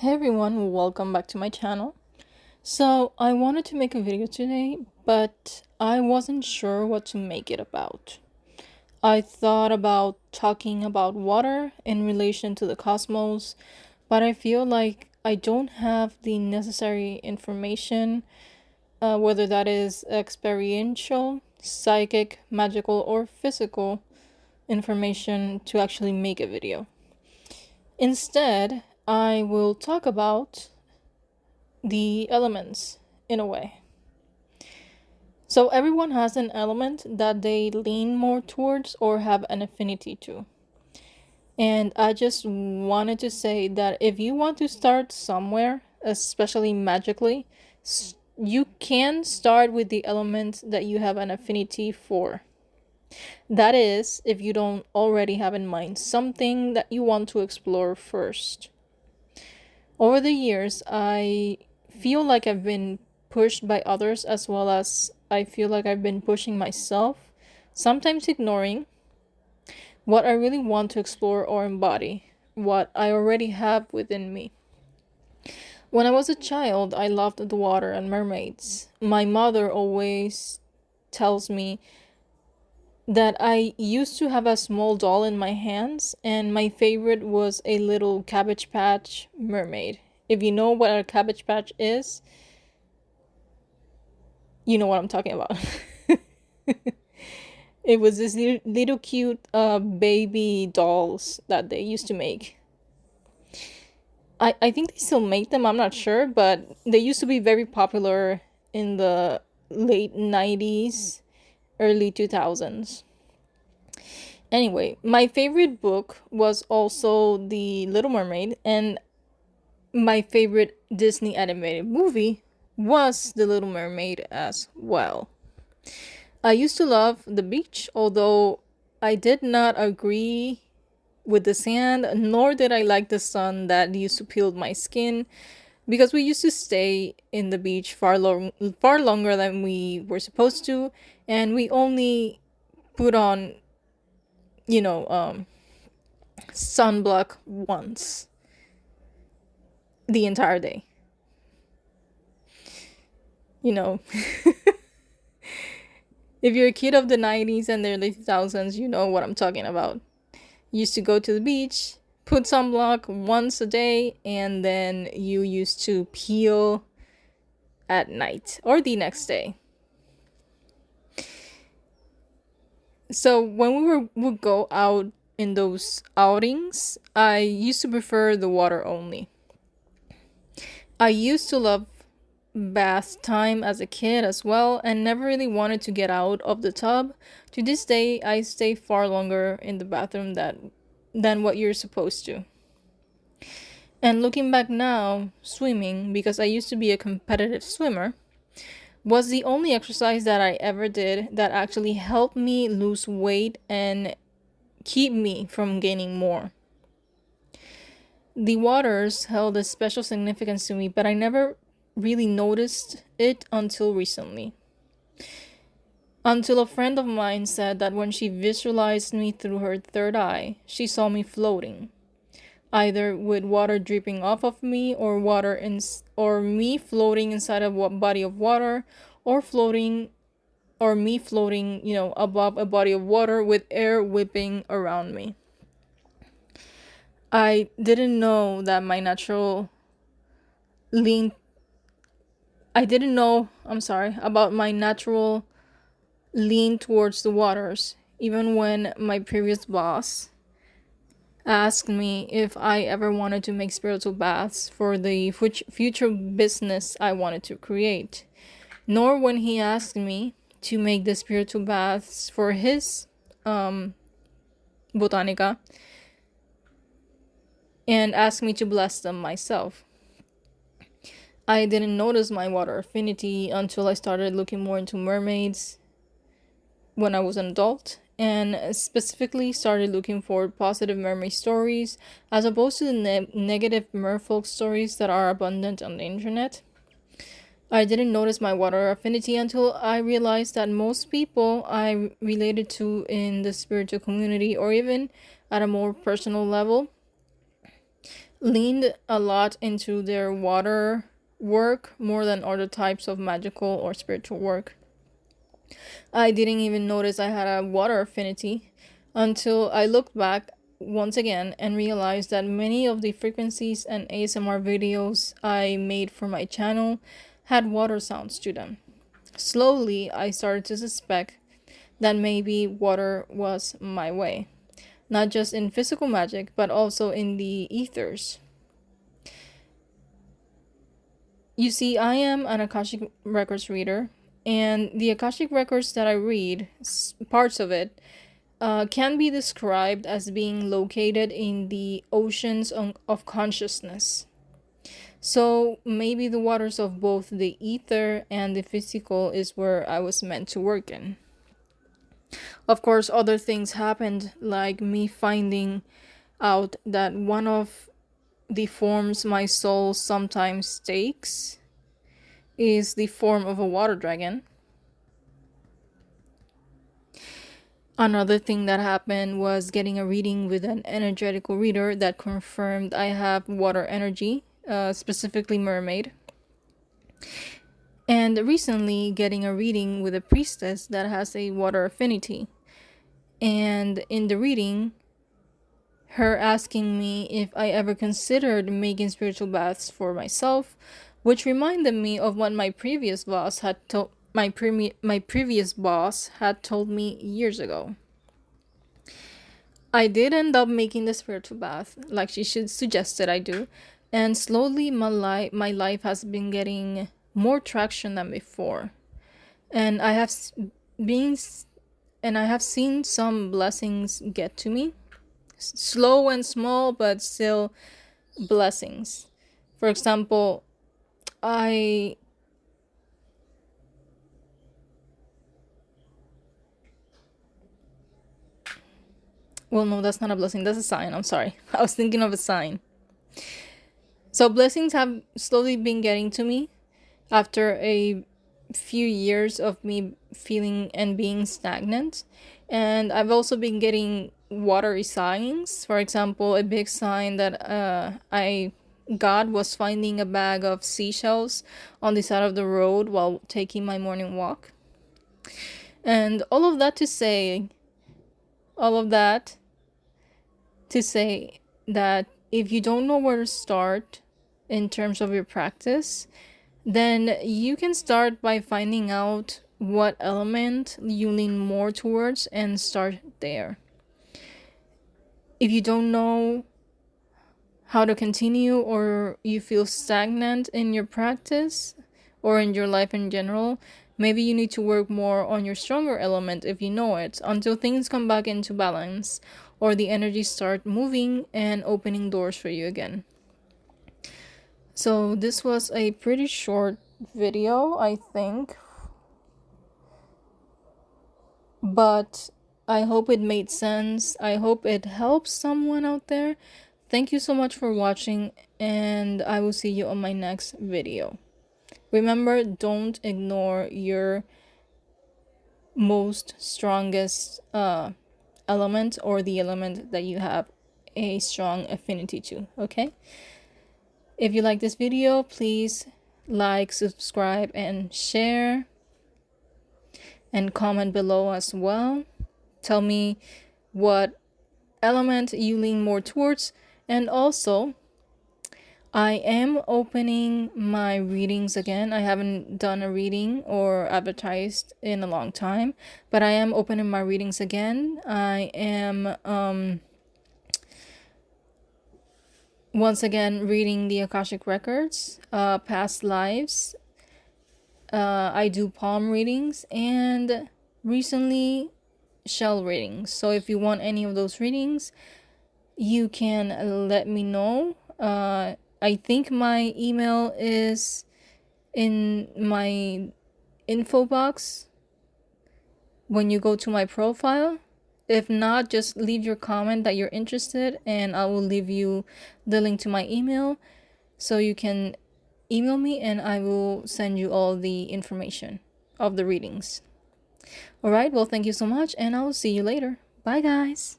Hey everyone, welcome back to my channel. So I wanted to make a video today, but I wasn't sure what to make it about. I thought about talking about water in relation to the cosmos, but I feel like I don't have the necessary information, whether that is experiential, psychic, magical, or physical information to actually make a video. Instead, I will talk about the elements in a way. So everyone has an element that they lean more towards or have an affinity to. And I just wanted to say that if you want to start somewhere, especially magically, you can start with the element that you have an affinity for. That is, if you don't already have in mind something that you want to explore first. Over the years, I feel like I've been pushed by others as well as I feel like I've been pushing myself, sometimes ignoring what I really want to explore or embody, what I already have within me. When I was a child, I loved the water and mermaids. My mother always tells me that I used to have a small doll in my hands, and my favorite was a little Cabbage Patch mermaid. If you know what a Cabbage Patch is, you know what I'm talking about. It was this little cute baby dolls that they used to make. I think they still make them, I'm not sure, but they used to be very popular in the late 90s, early 2000s. Anyway, my favorite book was also The Little Mermaid, and my favorite Disney animated movie was The Little Mermaid as well. I used to love the beach, although I did not agree with the sand, nor did I like the sun that used to peel my skin, because we used to stay in the beach far longer than we were supposed to, and we only put on, you know, sunblock once the entire day. You know, if you're a kid of the 90s and the early 2000s, you know what I'm talking about. Used to go to the beach, put sunblock once a day, and then you used to peel at night or the next day. So when would go out in those outings, I used to prefer the water only. I used to love bath time as a kid as well and never really wanted to get out of the tub. To this day, I stay far longer in the bathroom than what you're supposed to. And looking back now, swimming, because I used to be a competitive swimmer, was the only exercise that I ever did that actually helped me lose weight and keep me from gaining more. The waters held a special significance to me, but I never really noticed it until recently. Until a friend of mine said that when she visualized me through her third eye, she saw me floating, either with water dripping off of me or me floating inside of a body of water or me floating, above a body of water with air whipping around me. I didn't know that my natural lean I didn't know, I'm sorry, about my natural lean towards the waters, even when my previous boss asked me if I ever wanted to make spiritual baths for the future business I wanted to create, nor when he asked me to make the spiritual baths for his botanica and asked me to bless them myself. I didn't notice my water affinity until I started looking more into mermaids when I was an adult, and specifically started looking for positive mermaid stories as opposed to the negative merfolk stories that are abundant on the internet. I didn't notice my water affinity until I realized that most people I related to in the spiritual community, or even at a more personal level, leaned a lot into their water work more than other types of magical or spiritual work. I didn't even notice I had a water affinity until I looked back once again and realized that many of the frequencies and ASMR videos I made for my channel had water sounds to them. Slowly, I started to suspect that maybe water was my way, not just in physical magic, but also in the ethers. You see, I am an Akashic Records reader, and the Akashic Records that I read, parts of it, can be described as being located in the oceans of consciousness. So maybe the waters of both the ether and the physical is where I was meant to work in. Of course, other things happened, like me finding out that one of the forms my soul sometimes takes is the form of a water dragon. Another thing that happened was getting a reading with an energetical reader that confirmed I have water energy, specifically mermaid. And recently getting a reading with a priestess that has a water affinity. And in the reading, her asking me if I ever considered making spiritual baths for myself, which reminded me of what my previous boss had told my previous boss had told me years ago. I did end up making the spiritual bath, like she should suggested I do, and slowly my life has been getting more traction than before, and been I have seen some blessings get to me, slow and small, but still blessings. For example, I well, no, that's not a blessing. That's a sign. I'm sorry. I was thinking of a sign. So blessings have slowly been getting to me after a few years of me feeling and being stagnant. And I've also been getting watery signs. For example, a big sign that I got was finding a bag of seashells on the side of the road while taking my morning walk. And all of that to say that if you don't know where to start in terms of your practice, then you can start by finding out what element you lean more towards and start there. If you don't know how to continue, or you feel stagnant in your practice or in your life in general, maybe you need to work more on your stronger element if you know it, until things come back into balance or the energy start moving and opening doors for you again. So this was a pretty short video, I think, but I hope it made sense. I hope it helps someone out there. Thank you so much for watching, and I will see you on my next video. Remember, don't ignore your most strongest element, or the element that you have a strong affinity to, okay? If you like this video, please like, subscribe, and share. And comment below as well. Tell me what element you lean more towards. And also, I am opening my readings again. I haven't done a reading or advertised in a long time, but I am opening my readings again. I am once again reading the Akashic Records, past lives. I do palm readings and recently shell readings. So if you want any of those readings, you can let me know. I think my email is in my info box when you go to my profile. If not, just leave your comment that you're interested, and I will leave you the link to my email so you can email me, and I will send you all the information of the readings. Alright, well, thank you so much, and I will see you later. Bye, guys.